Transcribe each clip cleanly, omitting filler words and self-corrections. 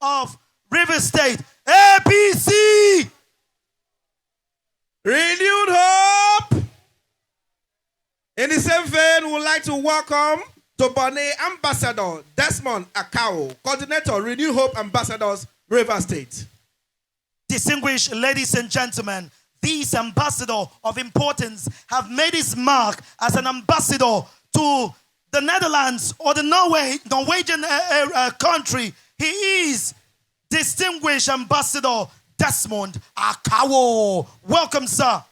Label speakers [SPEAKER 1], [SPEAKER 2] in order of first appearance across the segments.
[SPEAKER 1] of River State, APC.
[SPEAKER 2] Renewed hope. In the same vein, we would like to welcome to Bonny Ambassador Desmond Akao, Coordinator, Renewed Hope Ambassadors, River State.
[SPEAKER 1] Distinguished ladies and gentlemen, this ambassador of importance have made his mark as an ambassador to the Netherlands or the Norwegian country. He is distinguished ambassador Desmond Akao. Welcome, sir.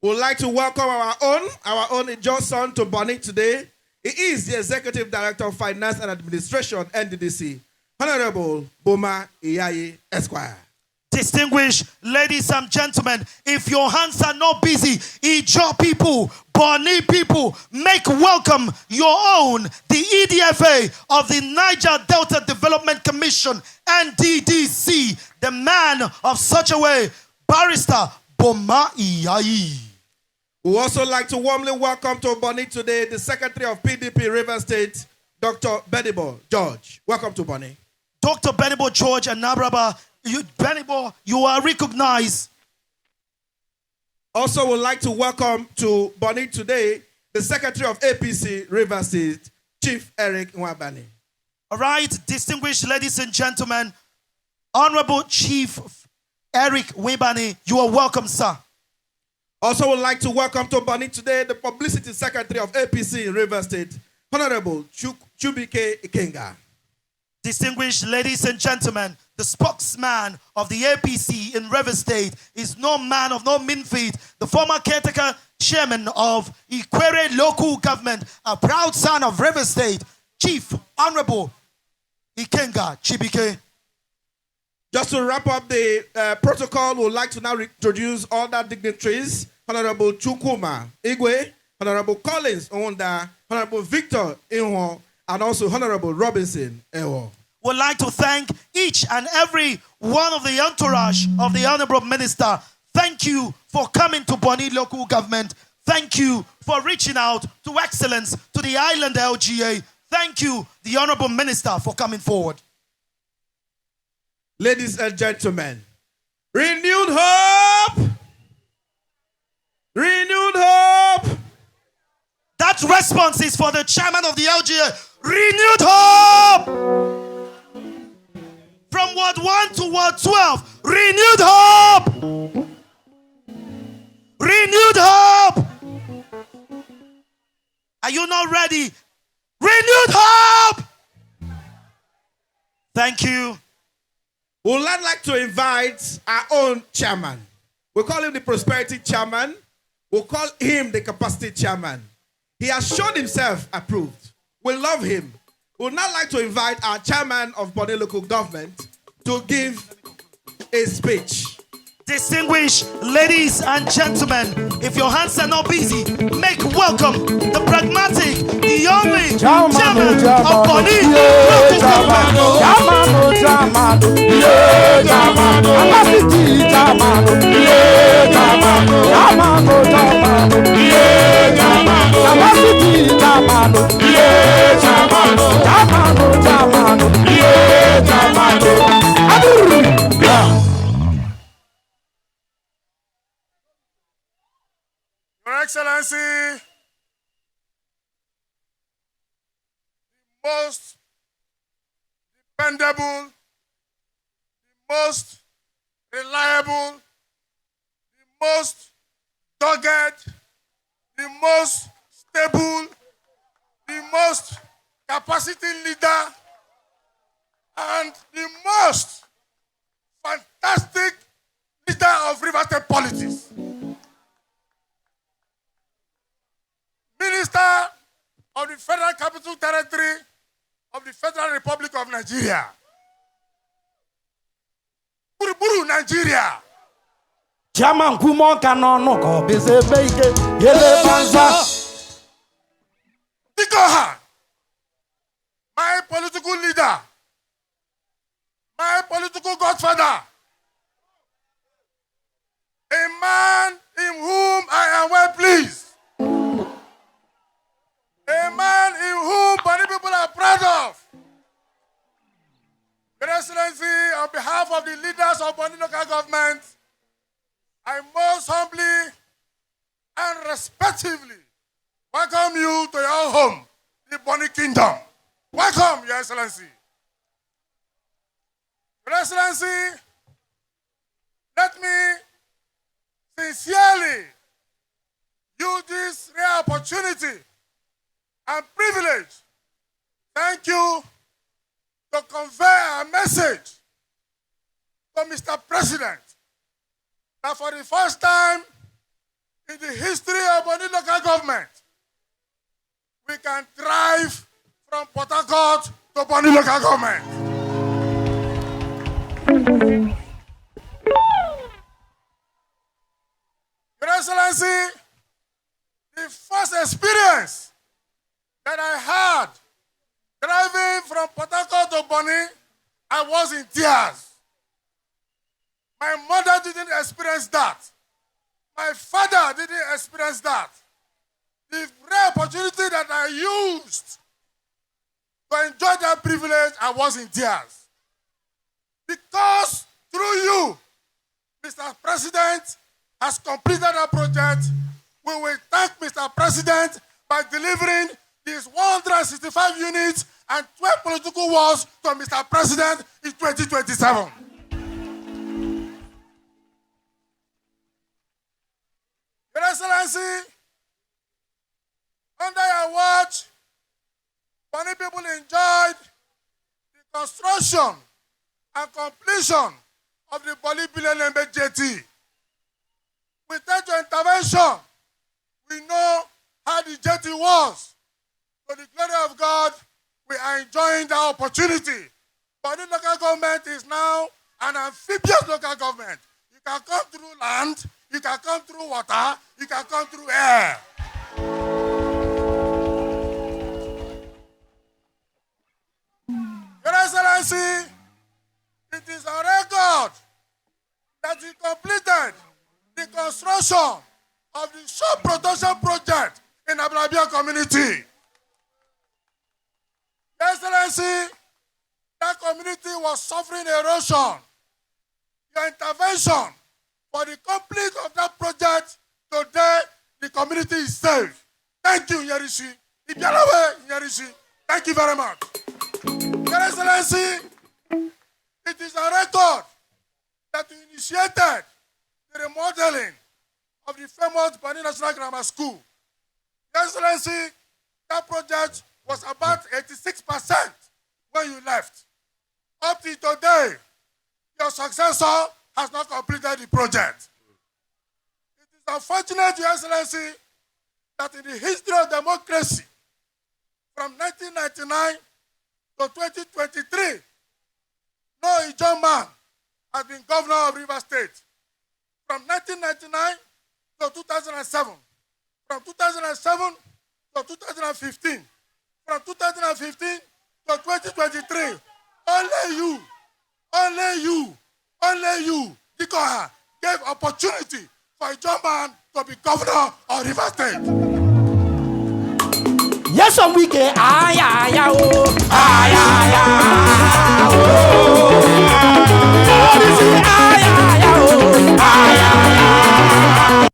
[SPEAKER 2] We would like to welcome our own Johnson to Bonny today. He is the Executive Director of Finance and Administration, NDDC, Honorable Boma Iyayi Esquire.
[SPEAKER 1] Distinguished ladies and gentlemen, if your hands are not busy, Ijo people, Bonny people, make welcome your own, the EDFA of the Niger Delta Development Commission, NDDC, the man of such a way, Barrister Boma Iyayi.
[SPEAKER 2] We would also like to warmly welcome to Bonny today the Secretary of PDP River State, Dr. Benibo George. Welcome to Bonny.
[SPEAKER 1] Dr. Benibo George and Nabraba, Benibo, you are recognized.
[SPEAKER 2] Also would like to welcome to Bonny today the Secretary of APC River State, Chief Eric Nwabani.
[SPEAKER 1] All right, distinguished ladies and gentlemen, Honorable Chief Eric Nwabani, you are welcome, sir.
[SPEAKER 2] Also would like to welcome to Bonny today the Publicity Secretary of APC River State, Honorable Chubike Ikenga.
[SPEAKER 1] Distinguished ladies and gentlemen, the spokesman of the APC in River State is no man of no mean feat, the former caretaker chairman of Ikwere local government, a proud son of River State, Chief Honorable Ikenga Chibike.
[SPEAKER 2] Just to wrap up the protocol, we would like to now introduce all the dignitaries. Honorable Chukuma Igwe, Honorable Collins Onda, Honorable Victor Inho, and also Honorable Robinson Ewo.
[SPEAKER 1] Would like to thank each and every one of the entourage of the Honorable Minister. Thank you for coming to Bonny local government. Thank you for reaching out to excellence to the island LGA. Thank you, the Honorable Minister, for coming forward.
[SPEAKER 2] Ladies and gentlemen, renewed hope! Renewed hope!
[SPEAKER 1] That response is for the chairman of the LGA. Renewed hope! From Ward 1 to Ward 12, renewed hope! Renewed hope! Are you not ready? Renewed hope! Thank you.
[SPEAKER 2] We would like to invite our own chairman. We call him the Prosperity Chairman. We'll call him the Capacity Chairman. He has shown himself approved. We love him. We would now like to invite our chairman of Bonny local government to give a speech.
[SPEAKER 1] Distinguished ladies and gentlemen, if your hands are not busy, make welcome the pragmatic, the only chairman of Bonny local
[SPEAKER 3] Your Excellency, the most dependable, the most reliable, the most dogged, the most stable, the most capacity leader, and the most fantastic leader of River State politics. Minister of the Federal Capital Territory of the Federal Republic of Nigeria. Buruburu, Nigeria.
[SPEAKER 4] Chairman Kumon Kanono ko beze beike yele banza.
[SPEAKER 3] Dikoha, my political leader, my political godfather, a man in whom I am well pleased. A man in whom many people are proud of. Your Excellency, of the leaders of Bonny local government, I most humbly and respectively welcome you to your home, the Bonny Kingdom. Welcome, Your Excellency. Your Excellency, let me sincerely use this rare opportunity and privilege. Thank you to convey a message to Mr. President that for the first time in the history of Bonny local government, we can drive from Port Harcourt to Bonny local government. Your Excellency, the first experience that I had driving from Port Harcourt to Bonny, I was in tears. My mother didn't experience that. My father didn't experience that. The rare opportunity that I used to enjoy that privilege, I was in tears. Because through you, Mr. President has completed our project. We will thank Mr. President by delivering these 165 units and 12 political walls to Mr. President in 2027. Your Excellency, under your watch, Bonny people enjoyed the construction and completion of the Bonny Bilelembe jetty. Without your intervention, we know how the jetty was. To the glory of God, we are enjoying that opportunity. Bonny local government is now an amphibious local government. You can come through land, you can come through water, you can come through air. Your Excellency, it is a record that we completed the construction of the shop production project in Ablabia community. Your Excellency, that community was suffering erosion. Your intervention for the complete of that project, today the community is safe. Thank you, Nyerishi. Ibyalawe, Nyerishi. Thank you very much. Your Excellency, it is a record that you initiated the remodeling of the famous Bonny National Grammar School. Your Excellency, that project was about 86% when you left. Up to today, your successor has not completed the project. It is unfortunate, Your Excellency, that in the history of democracy, from 1999 to 2023, no Ijaw man has been governor of Rivers State. From 1999 to 2007, from 2007 to 2015, from 2015 to 2023, only you, Dikoha, gave opportunity for Ijaw man to be governor of Rivers State.
[SPEAKER 4] Yes, I'm weak. Ay, ay, ay, oh. Ay, ay, ay, oh. Oh, this is ay, ay, ay, oh. Ay, ay, ay.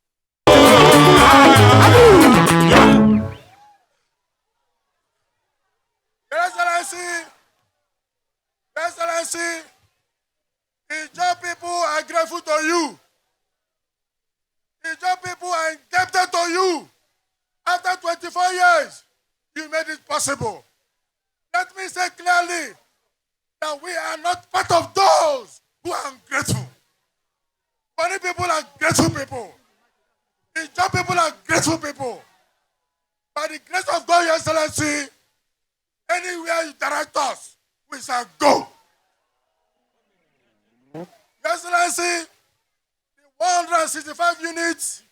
[SPEAKER 3] Your Excellency, Ijaw people are grateful to you. Ijaw people are indebted to you. After 24 years, you made it possible. Let me say clearly that we are not part of those who are ungrateful. Bonny people are grateful people. Ijaw people are grateful people. By the grace of God, Your Excellency, anywhere you direct us, we shall go. Your Excellency, the 165 units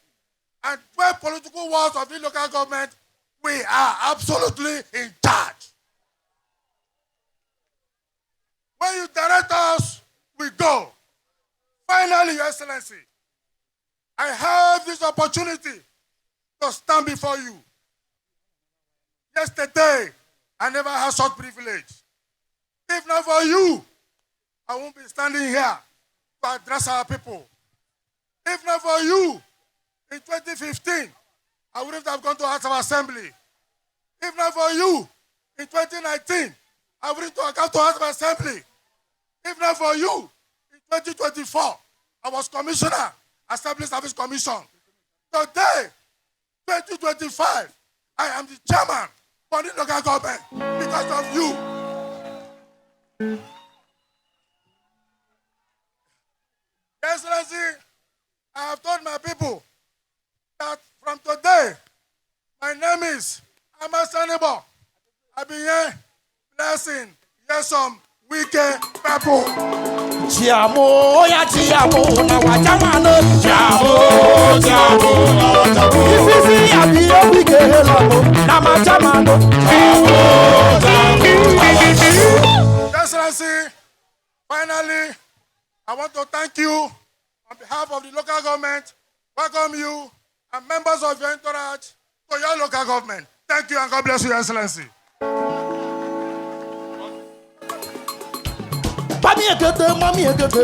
[SPEAKER 3] and 12 political wards of the local government, we are absolutely in charge. When you direct us, we go. Finally, Your Excellency, I have this opportunity to stand before you. Yesterday, I never had such privilege. If not for you, I won't be standing here to address our people. If not for you, in 2015, I wouldn't have gone to House of Assembly. If not for you, in 2019, I wouldn't have gone to House of Assembly. If not for you, in 2024, I was Commissioner, Assembly Service Commission. Today, 2025, I am the chairman for the local government because of you. Excellency, I have told my people that from today, my name is Amasanebo. I've been here blessing, yes, some wicked people.
[SPEAKER 4] Chiamo, ya chiamo, na wajamano. Chiamo, na wajamano. Ifisi ya biyo wike helamo, na majamano. Chiamo, na wajamano.
[SPEAKER 3] Excellency, finally, I want to thank you on behalf of the local government, welcome you and members of your entourage to your local government. Thank you and God bless you, Excellency.
[SPEAKER 4] Mami ekete, mami ekete.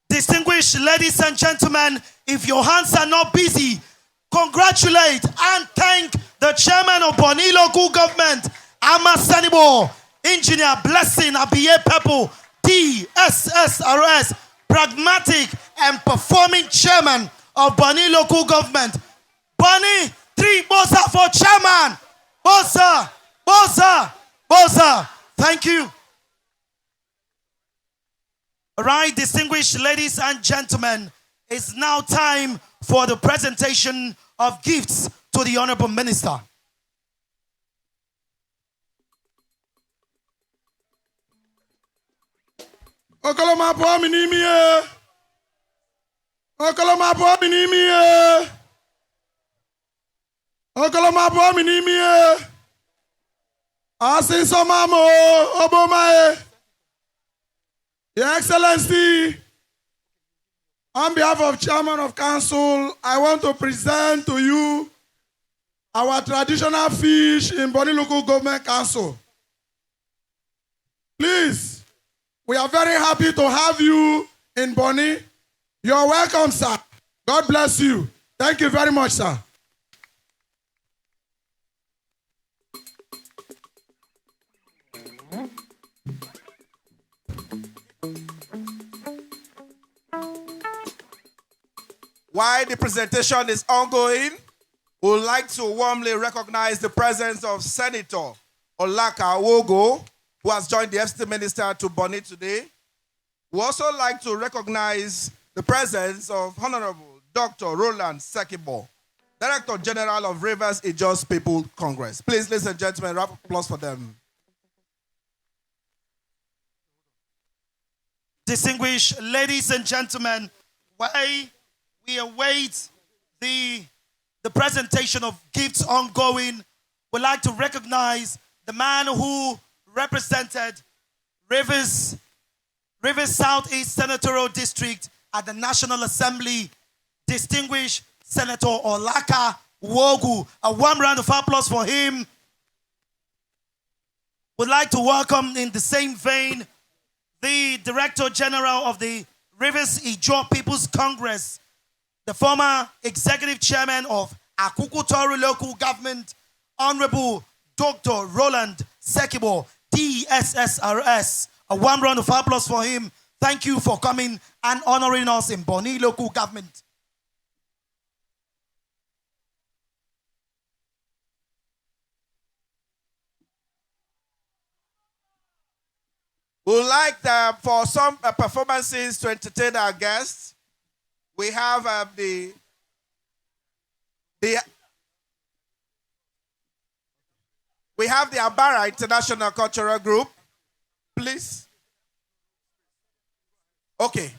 [SPEAKER 1] Distinguished ladies and gentlemen, if your hands are not busy, congratulate and thank the chairman of Bonny Local Government, Amasanibo, Engineer Blessing Abiye Pepo, TSSRS, pragmatic and performing chairman of Bonny Local Government. Bonny, 3 Bosa for chairman. Bosa, Bosa, Bosa. Thank you. All right, distinguished ladies and gentlemen, it's now time for the presentation of gifts to the Honorable Minister.
[SPEAKER 2] Okoloma po minimie. Okoloma po minimie. Okoloma po minimie. Asin somamo obomae. Your Excellency, on behalf of Chairman of Council, I want to present to you our traditional fish in Bonny Local Government Council. Please, we are very happy to have you in Bonny. You're welcome, sir. God bless you. Thank you very much, sir. While the presentation is ongoing, we would like to warmly recognize the presence of Senator Olaka Wogo, who has joined the FCT Minister to Bonny today. We also like to recognize the presence of Honorable Dr. Roland Sekibo, Director General of Rivers Ijos People Congress. Please, ladies and gentlemen, round of applause for them.
[SPEAKER 1] Distinguished ladies and gentlemen, while we await the presentation of gifts ongoing, we'd like to recognize the man who represented Rivers Southeast Senatorial District at the National Assembly, distinguished Senator Olaka Wogu. A warm round of applause for him. We'd like to welcome in the same vein the Director General of the Rivers Ijo People's Congress, the former Executive Chairman of Akukutoru Local Government, Honorable Dr. Roland Sekibo, DSSRS. A warm round of applause for him. Thank you for coming and honoring us in Bonny Local Government.
[SPEAKER 2] We would like for some performances to entertain our guests. We have the Abara International Cultural Group. Please. Okay.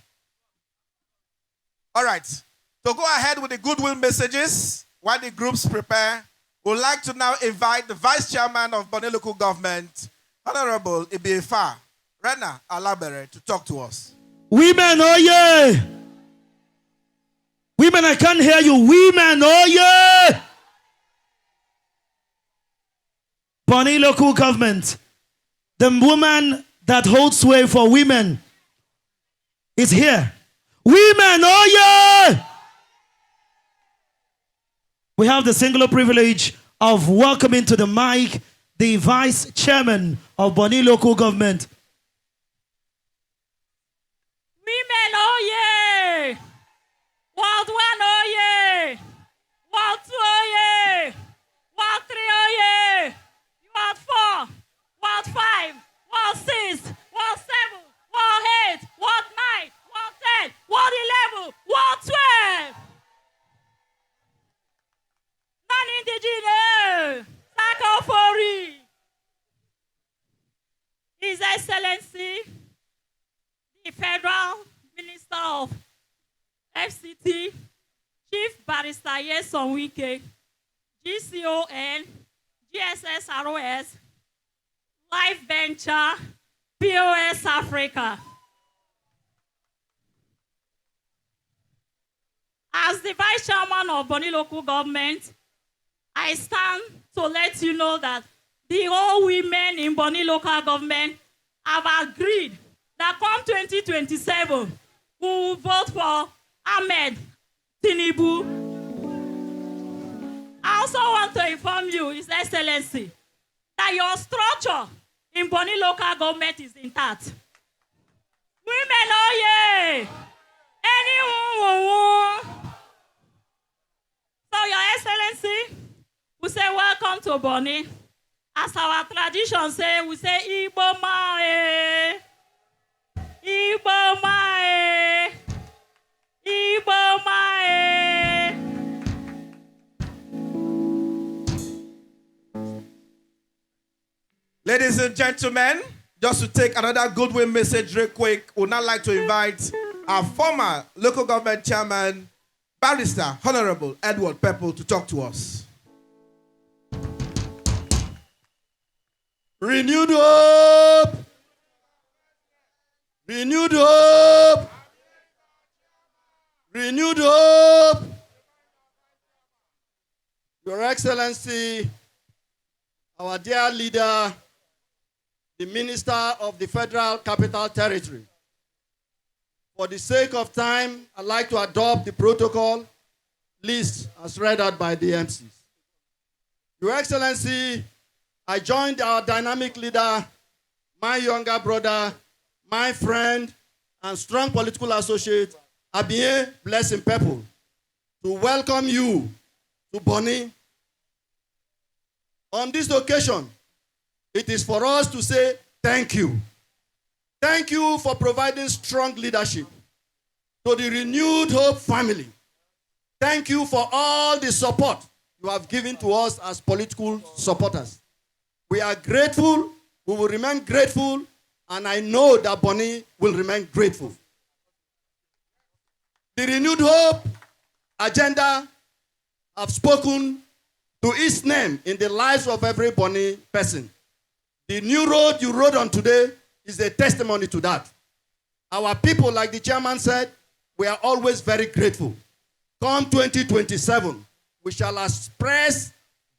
[SPEAKER 2] All right. To go ahead with the goodwill messages while the groups prepare, we would like to now invite the Vice Chairman of Bonny Local Government, Honorable Ibiefa Rena Alabere, to talk to us.
[SPEAKER 1] Women, oh yeah! Women, I can't hear you. Women, oh yeah! Bonny local government, the woman that holds sway for women is here. Women, oh yeah! We have the singular privilege of welcoming to the mic the vice chairman of Bonny local government.
[SPEAKER 5] Women, oh yeah! World 1, oh yeah! World 2, oh yeah! World 3, oh yeah! World 4, World 5, World 6, World 7, World 8, World 9, World 10, World 11, World 12! Non-indigenous, Sakofori, His Excellency, the Federal Minister of FCT, Chief Barrister Yeson Wike, GCON, GSSROS, Life Venture, POS Africa. As the Vice Chairman of Bonny Local Government, I stand to let you know that the whole women in Bonny Local Government have agreed that come 2027, we will vote for Ahmed Tinubu. I also want to inform you, His Excellency, that your structure in Bonny Local Government is intact. Women, oh yeah! Anyone. So, Your Excellency, we say welcome to Bonny. As our tradition say, we say Igbo Mae, Igbo Mae, Igbo Mae.
[SPEAKER 2] Ladies and gentlemen, just to take another Goodwill message real quick, would now like to invite our former local government chairman, Barrister Honorable Edward Pepple, to talk to us.
[SPEAKER 6] Renewed hope! Renewed hope! Renewed hope! Your Excellency, our dear leader, the Minister of the Federal Capital Territory. For the sake of time, I'd like to adopt the protocol list as read out by the MCs. Your Excellency, I joined our dynamic leader, my younger brother, my friend, and strong political associate, Abie Blessing Pepple, to welcome you to Bonny. On this occasion, it is for us to say thank you. Thank you for providing strong leadership to the Renewed Hope family. Thank you for all the support you have given to us as political supporters. We are grateful, we will remain grateful, and I know that Bonny will remain grateful. The Renewed Hope agenda have spoken to its name in the lives of every Bonny person. The new road you rode on today is a testimony to that. Our people, like the chairman said, we are always very grateful. Come 2027, we shall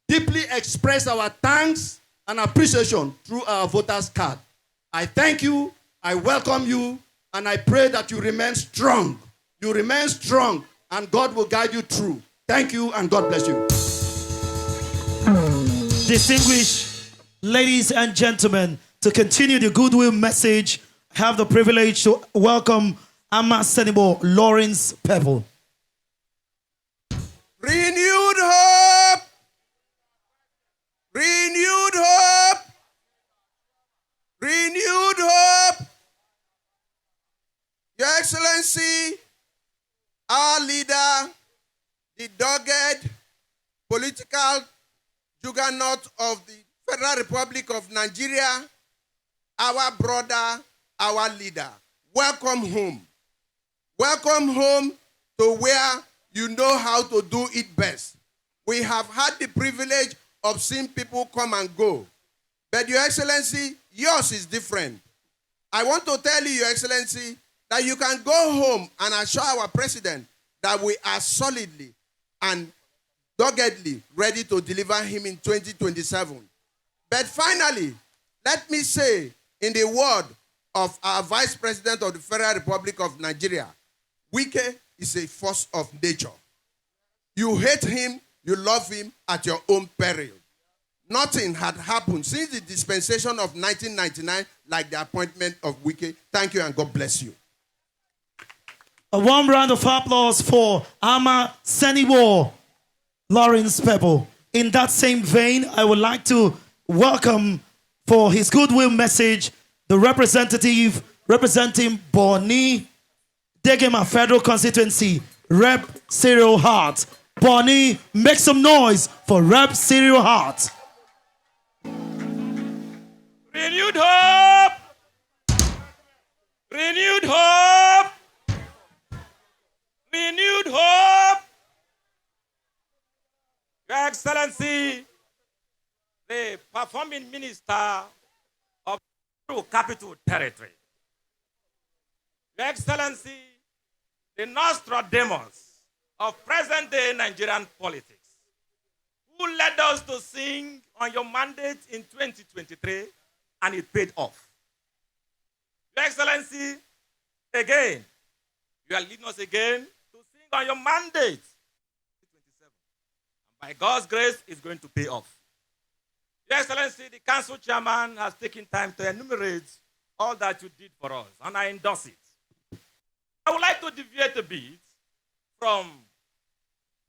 [SPEAKER 6] deeply express our thanks and appreciation through our voters' card. I thank you, I welcome you, and I pray that you remain strong. You remain strong, and God will guide you through. Thank you, and God bless you.
[SPEAKER 1] Distinguished ladies and gentlemen, to continue the Goodwill message, I have the privilege to welcome Ama Senebo Lawrence Pebble.
[SPEAKER 2] Renewed hope! Renewed hope! Renewed hope! Your Excellency, our leader, the dogged political juggernaut of the Federal Republic of Nigeria, our brother, our leader. Welcome home. Welcome home to where you know how to do it best. We have had the privilege of seeing people come and go. But Your Excellency, yours is different. I want to tell you, Your Excellency, that you can go home and assure our president that we are solidly and doggedly ready to deliver him in 2027. But finally, let me say, in the word of our Vice President of the Federal Republic of Nigeria, Wike is a force of nature. You hate him, you love him at your own peril. Nothing had happened since the dispensation of 1999 like the appointment of Wike. Thank you and God bless you.
[SPEAKER 1] A warm round of applause for Ama Seniwo Lawrence Pebble. In that same vein, I would like to welcome for his goodwill message the representative representing Bonny Degema Federal Constituency, Rep. Cyril Hart. Bonny, make some noise for Rep. Cyril Hart.
[SPEAKER 4] Renewed hope! Renewed hope! Renewed hope! Your Excellency, the performing minister of Capital Territory. Your Excellency, the Nostradamus of present-day Nigerian politics, who led us to sing on your mandate in 2023, and it paid off. Your Excellency, again, you are leading us again to sing on your mandate. And by God's grace, it's going to pay off. Your Excellency, the council chairman has taken time to enumerate all that you did for us, and I endorse it. I would like to deviate a bit from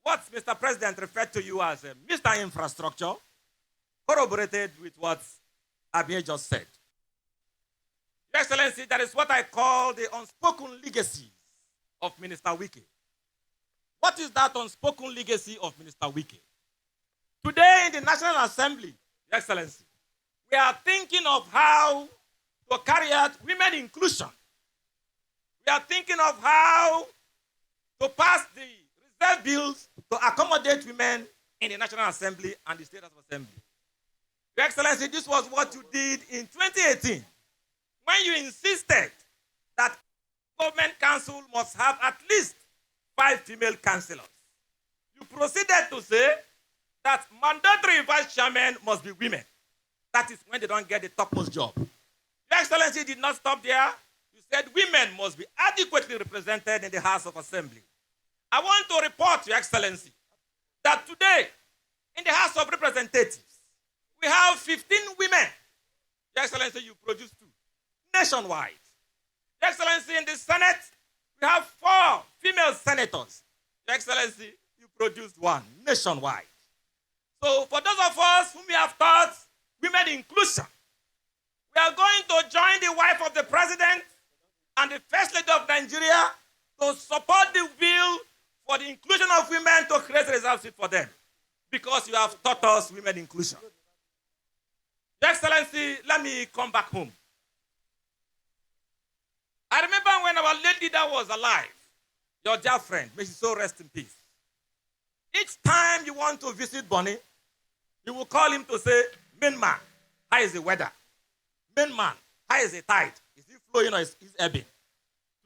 [SPEAKER 4] what Mr. President referred to you as Mr. Infrastructure, corroborated with what Abia just said. Your Excellency, that is what I call the unspoken legacy of Minister Wike. What is that unspoken legacy of Minister Wike? Today in the National Assembly, Your Excellency, we are thinking of how to carry out women inclusion. We are thinking of how to pass the reserve bills to accommodate women in the National Assembly and the State House of Assembly. Your Excellency, this was what you did in 2018 when you insisted that government council must have at least 5 female councillors. You proceeded to say that mandatory vice chairmen must be women. That is when they don't get the topmost job. Your Excellency did not stop there. You said women must be adequately represented in the House of Assembly. I want to report, Your Excellency, that today in the House of Representatives, we have 15 women. Your Excellency, you produced 2 nationwide. Your Excellency, in the Senate, we have 4 female senators. Your Excellency, you produced 1 nationwide. So for those of us whom we have taught women inclusion, we are going to join the wife of the president and the first lady of Nigeria to support the bill for the inclusion of women to create a reserve seat for them, because you have taught us women inclusion. Your Excellency, let me come back home. I remember when our late leader was alive, your dear friend, may she so rest in peace. Each time you want to visit Bonny, you will call him to say, "Main man, how is the weather? Main man, how is the tide? Is it flowing or is it ebbing?"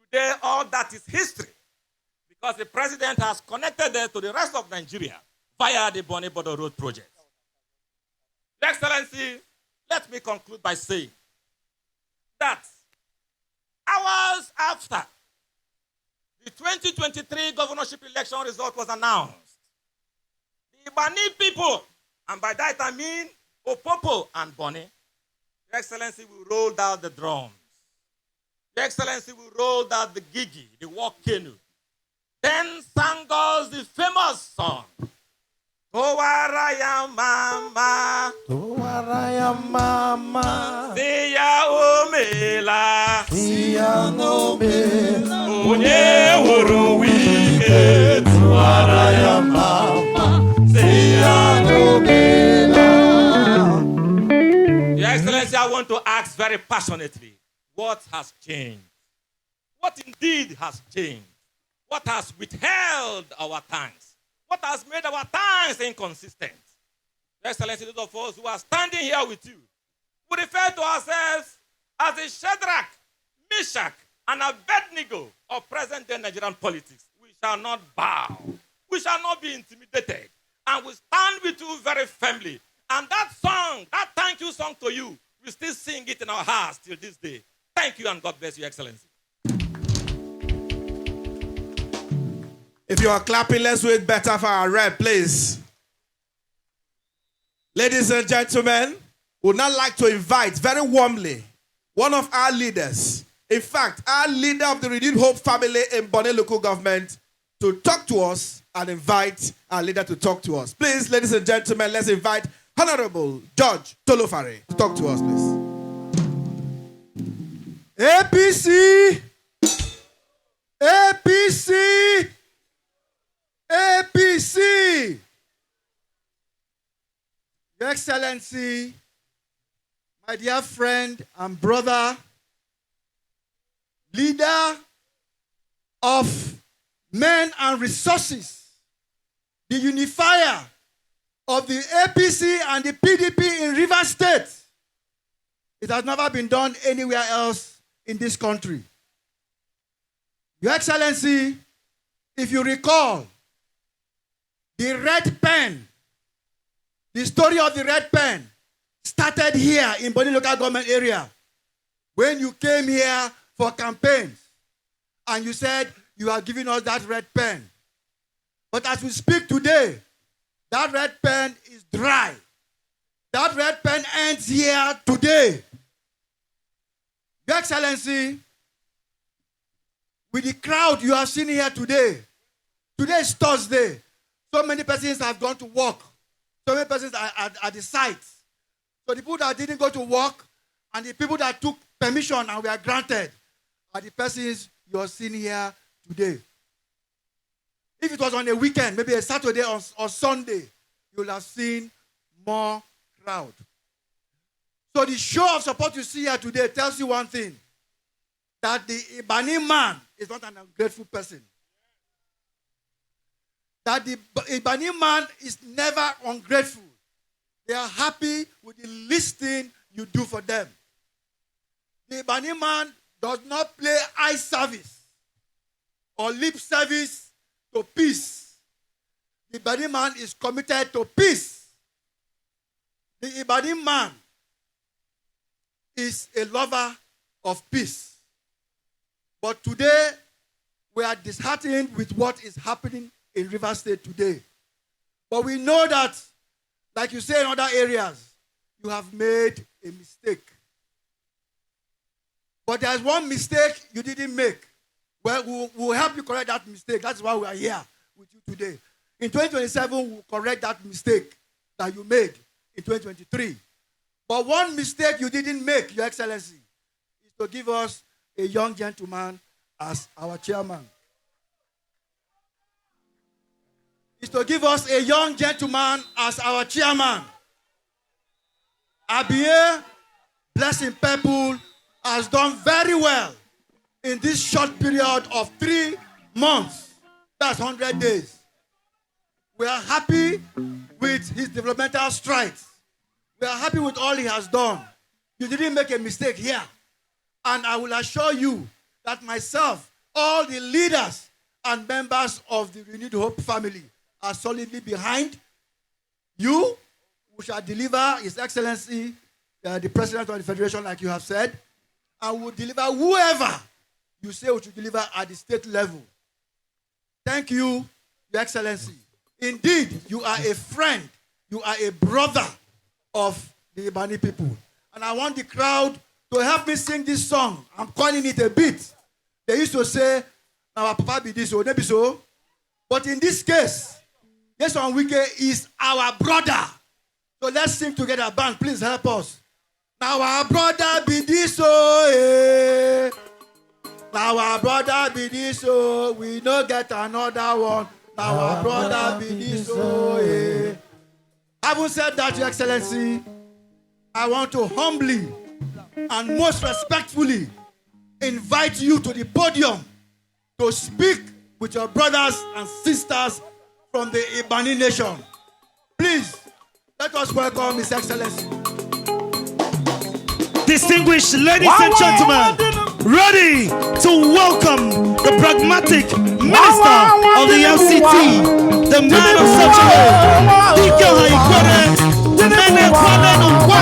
[SPEAKER 4] Today, all that is history, because the president has connected us to the rest of Nigeria via the Bonny Border Road project. Your Excellency, let me conclude by saying that hours after the 2023 governorship election result was announced, the Bonny people, and by that I mean Opopo and Bonny, Your Excellency, we rolled out the drums. Your Excellency, we rolled out the gigi, the walk canoe. Then sang us the famous song, Towaraya Mama,
[SPEAKER 7] Towaraya Mama,
[SPEAKER 4] Siya Omela,
[SPEAKER 7] Siya Nomela,
[SPEAKER 4] Onye Wuru Wike,
[SPEAKER 7] Towaraya Mama, Siya Nomela.
[SPEAKER 4] Your Excellency, I want to ask very passionately, what has changed? What indeed has changed? What has withheld our thanks? What has made our thanks inconsistent? Your Excellency, those of us who are standing here with you, we refer to ourselves as the Shadrach, Meshach, and Abednego of present-day Nigerian politics. We shall not bow. We shall not be intimidated. And we stand with you very firmly. And that song, that thank you song to you. We still sing it in our hearts till this day. Thank you and God bless you, Excellency.
[SPEAKER 2] If you are clapping, let's do it better for our rep, please. Ladies and gentlemen, we would now like to invite very warmly one of our leaders, in fact, our leader of the Renewed Hope family in Bonny local government, to talk to us and invite our leader to talk to us. Please, ladies and gentlemen, let's invite Honorable George Tolofare to talk to us, please.
[SPEAKER 6] APC, APC, APC. Your Excellency, my dear friend and brother, leader of men and resources, the unifier of the APC and the PDP in Rivers State. It has never been done anywhere else in this country. Your Excellency, if you recall, the red pen, the story of the red pen started here in Bonny local government area when you came here for campaigns and you said you are giving us that red pen. But as we speak today, that red pen is dry. That red pen ends here today. Your Excellency, with the crowd you have seen here today, today is Thursday. So many persons have gone to work. So many persons are at the sites. So the people that didn't go to work and the people that took permission and were granted are the persons you are seeing here today. If it was on a weekend, maybe a Saturday or Sunday, you will have seen more crowd. So the show of support you see here today tells you one thing, that the Ibani man is not an ungrateful person. That the Ibani man is never ungrateful. They are happy with the least thing you do for them. The Ibani man does not play eye service or lip service to peace. The Ibani man is committed to peace. The Ibani man is a lover of peace. But today, we are disheartened with what is happening in Rivers State today. But we know that, like you say in other areas, you have made a mistake. But there's one mistake you didn't make. Well, we'll help you correct that mistake. That's why we are here with you today. In 2027, we'll correct that mistake that you made in 2023. But one mistake you didn't make, Your Excellency, is to give us a young gentleman as our chairman. Is to give us a young gentleman as our chairman. Abie, Blessing People, has done very well in this short period of 3 months. That's 100 days. We are happy with his developmental strides. We are happy with all he has done. You didn't make a mistake here. And I will assure you that myself, all the leaders and members of the Renewed Hope family are solidly behind you, who shall deliver His Excellency, the President of the Federation, like you have said, and will deliver whoever you say we should deliver at the state level. Thank you, Your Excellency. Indeed, you are a friend, you are a brother of the Ibani people. And I want the crowd to help me sing this song. I'm calling it a beat. They used to say, our papa be this, or maybe so. But in this case, this one Wike is our brother. So let's sing together. Band, please help us. Now our brother be this, oh, eh. Now our brother be this, oh. We no get another one. Now our brother be this, oh, eh. Having said that, Your Excellency, I want to humbly and most respectfully invite you to the podium to speak with your brothers and sisters from the Ibani nation. Please, let us welcome His Excellency.
[SPEAKER 1] Distinguished ladies and gentlemen, ready to welcome the pragmatic minister of the LCT, the man of such a Mene kwane no kwa.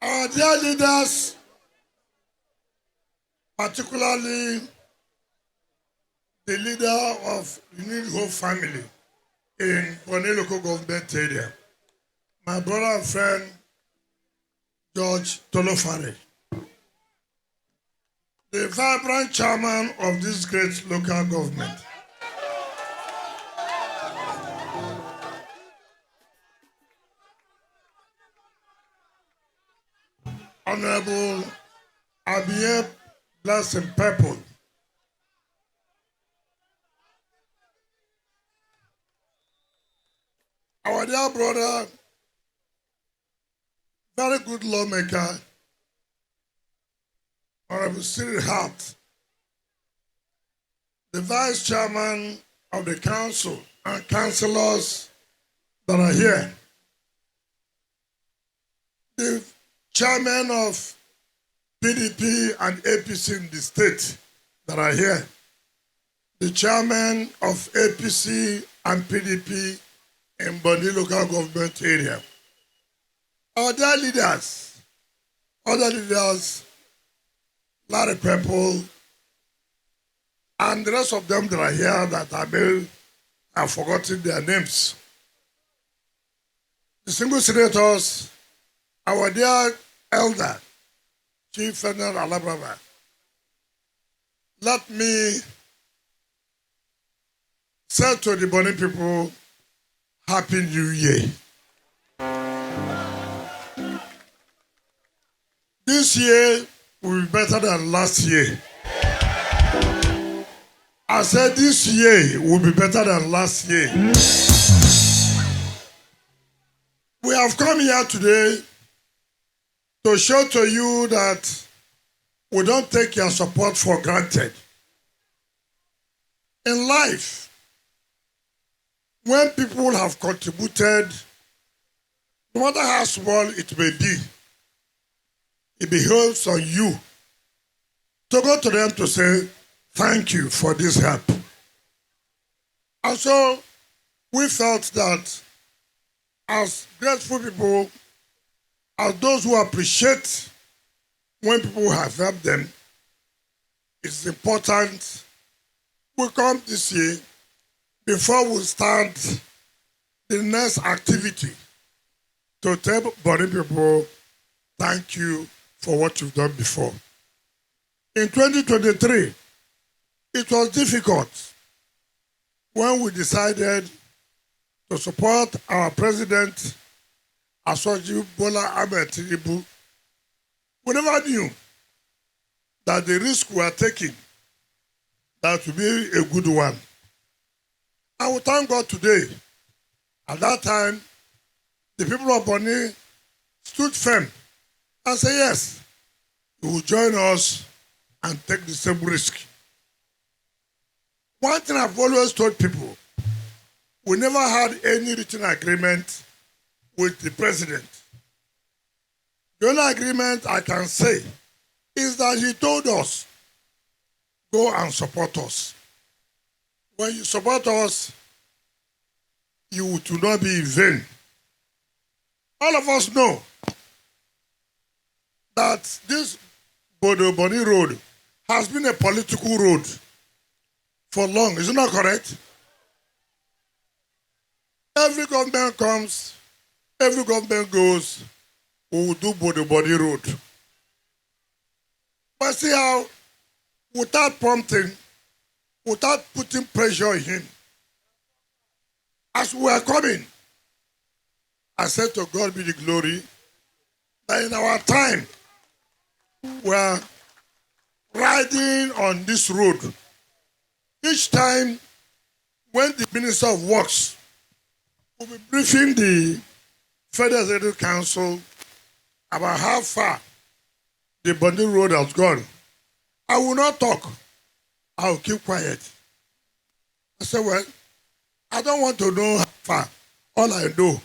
[SPEAKER 3] Our dear leaders, particularly the leader of the New Hope family in Bonny local government area, my brother and friend George Tolofare, the vibrant chairman of this great local government. Honorable Abie Blessing Purple, our dear brother, very good lawmaker, Honorable Cyril Hart, the vice chairman of the council and councillors that are here, the chairman of PDP and APC in the state that are here, the chairman of APC and PDP in Bonny local government area, other leaders, Larry Purple, and the rest of them that are here that I may have forgotten their names. The single senators, our dear elder, Chief Ferdinand Alabrava, let me say to the Bonny people, Happy New Year. This year will be better than last year. I said this year will be better than last year. We have come here today to show to you that we don't take your support for granted. In life, when people have contributed, no matter how small it may be, it behoves on you to go to them to say, thank you for this help. And so we felt that as grateful people, as those who appreciate when people have helped them, it's important we come this year before we start the next activity to tell Bonny people, thank you for what you've done before. In 2023, it was difficult when we decided to support our president Aswaji Bola Ahmed Tinubu, we never knew that the risk we are taking that will be a good one. I will thank God today. At that time, the people of Bonny stood firm and said, yes, you will join us and take the same risk. One thing I've always told people, we never had any written agreement with the president. The only agreement I can say is that he told us, go and support us. When you support us, you will not be in vain. All of us know that this Bodo Bonny Road has been a political road for long. Is it not correct? Every government comes, every government goes, we will do Bodo Bonny Road. But see how, without prompting, without putting pressure on him, as we are coming, I said to God be the glory, that in our time, we are riding on this road. Each time, when the Minister of Works will be briefing the Federal Executive Council about how far the Bonny Road has gone, I will not talk. I will keep quiet. I said, well, I don't want to know how far. All I know,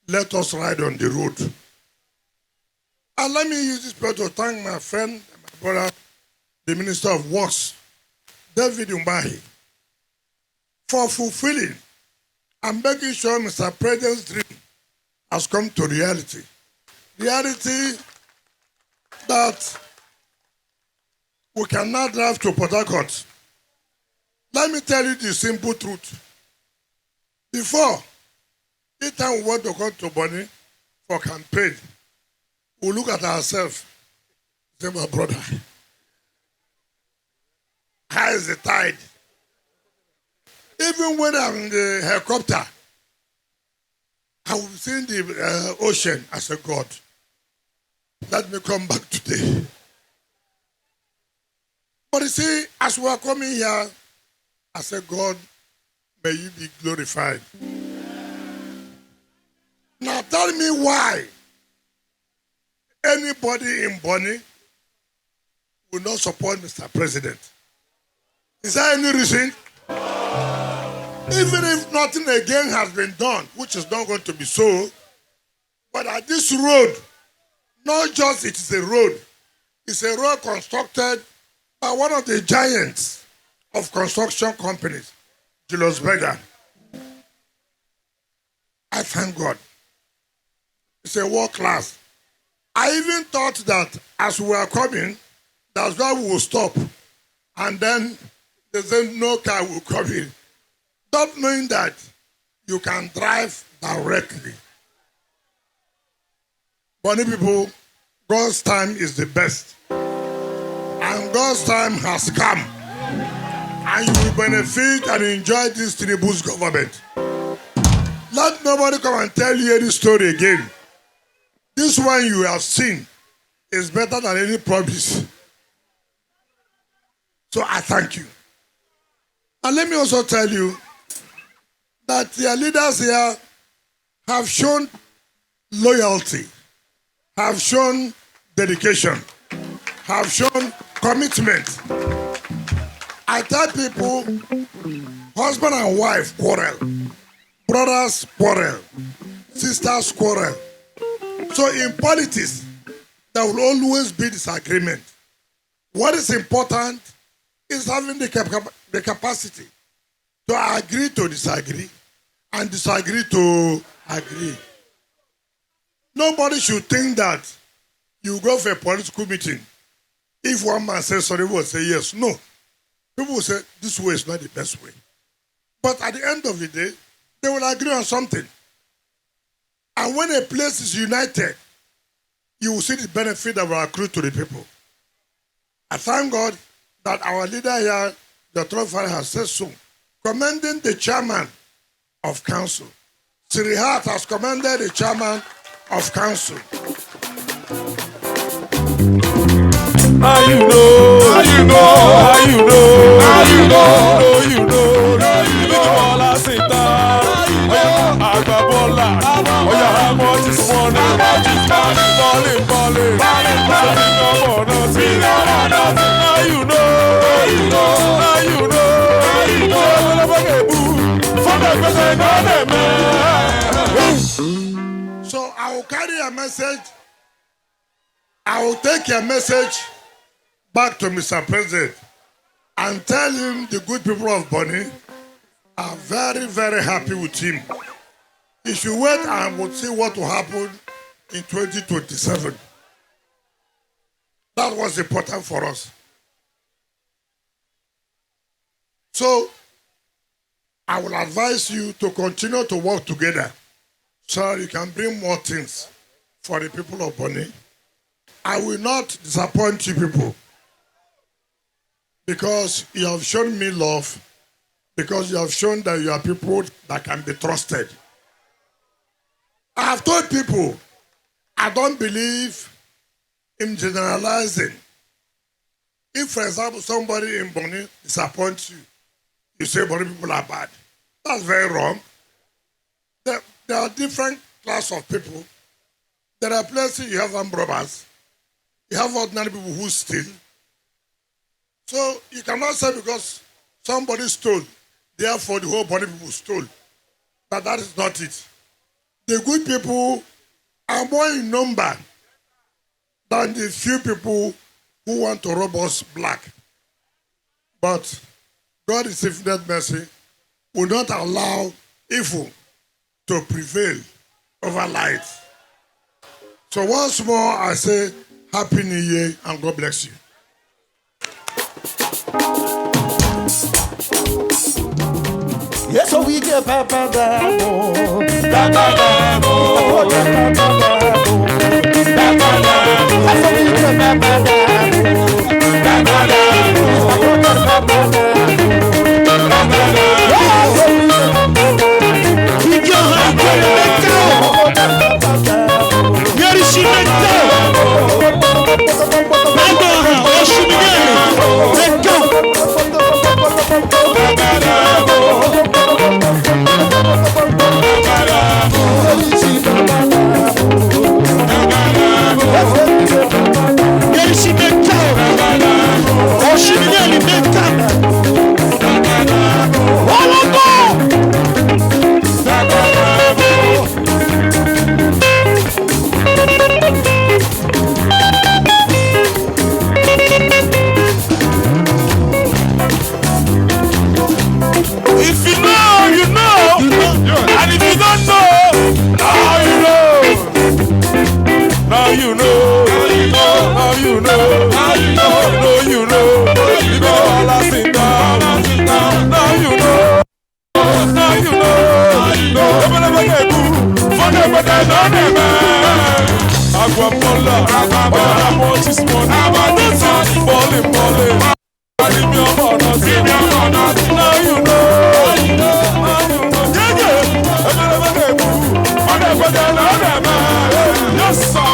[SPEAKER 3] let us ride on the road. And let me use this prayer to thank my friend and my brother, the Minister of Works, David Umbahi, for fulfilling and making sure Mr. President's dream has come to reality. Reality that we cannot drive to Port Harcourt. Let me tell you the simple truth. Before, each time we want to come to Bonny for campaign, we look at ourselves, say, my brother, how is the tide? Even when I'm in the helicopter, I will see the ocean as a God. Let me come back today. But you see, as we are coming here, I said, God, may you be glorified. Now tell me why anybody in Bonny will not support Mr. President. Is there any reason? Even if nothing again has been done, which is not going to be so, but at this road, not just it is a road, it's a road constructed by one of the giants of construction companies, Julius Berger. I thank God. It's a world class. I even thought that as we were coming, that's why we will stop. And then there's no car will come in. Not knowing that you can drive directly. Bonny people, God's time is the best. And God's time has come. And you will benefit and enjoy this Tinubu's government. Let nobody come and tell you any story again. This one you have seen is better than any promise. So I thank you. And let me also tell you that your leaders here have shown loyalty, have shown dedication, have shown commitment. I tell people, husband and wife quarrel, brothers quarrel, sisters quarrel. So in politics, there will always be disagreement. What is important is having the capacity to agree to disagree and disagree to agree. Nobody should think that you go for a political meeting. If one man says sorry, we will say yes. No. People will say this way is not the best way. But at the end of the day, they will agree on something. And when a place is united, you will see the benefit that will accrue to the people. I thank God that our leader here, the Father, has said so, commending the chairman of council. Sirihat has commended the chairman of council.
[SPEAKER 7] Now you know, now you know, now you know, now you know, you know, you know, all I say that. Agbabola, oh yeah, how much is money? How much is money? Balling, balling, balling, balling. Now you know, now you know, now you know,
[SPEAKER 3] So I will carry a message. I will take a message back to Mr. President and tell him the good people of Bonny are very, very happy with him. He should wait and we'll see what will happen in 2027. That was important for us. So I will advise you to continue to work together so you can bring more things for the people of Bonny. I will not disappoint you people because you have shown me love, because you have shown that you are people that can be trusted. I have told people I don't believe in generalizing. If, for example, somebody in Bonny disappoints you, you say Bonny people are bad. That's very wrong. There are different class of people. There are places you have armed robbers. You have ordinary people who steal. So you cannot say because somebody stole, therefore the whole Bonny people stole. But that is not it. The good people are more in number than the few people who want to rob us black. But God is infinite mercy will not allow evil to prevail over light. So once more I say Happy New Year and God bless you.
[SPEAKER 7] Yes, so we get papa damo, papa damo, papa damo, yes, so we get papa damo, papa damo.
[SPEAKER 1] Keep your hand
[SPEAKER 7] If you know, you know. And if you don't know, now you know. Now you know. Now you know. Now you know. Now you know. You know all I sit down. Now you know. Now you know. Never get good. For never get on them. Agwapola. How much is money? How much is money? Balling, balling. Give me a bonus, give me a bonus. Now you know. Yeah, yeah. I'm never gonna move. I'm never gonna yes, sir.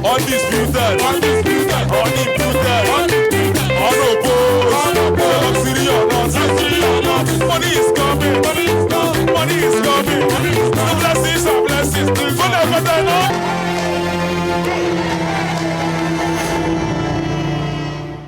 [SPEAKER 7] undisputed, unopposed, luxury or not. Money is coming, money is coming. The blessings are blessings. Go never die, no.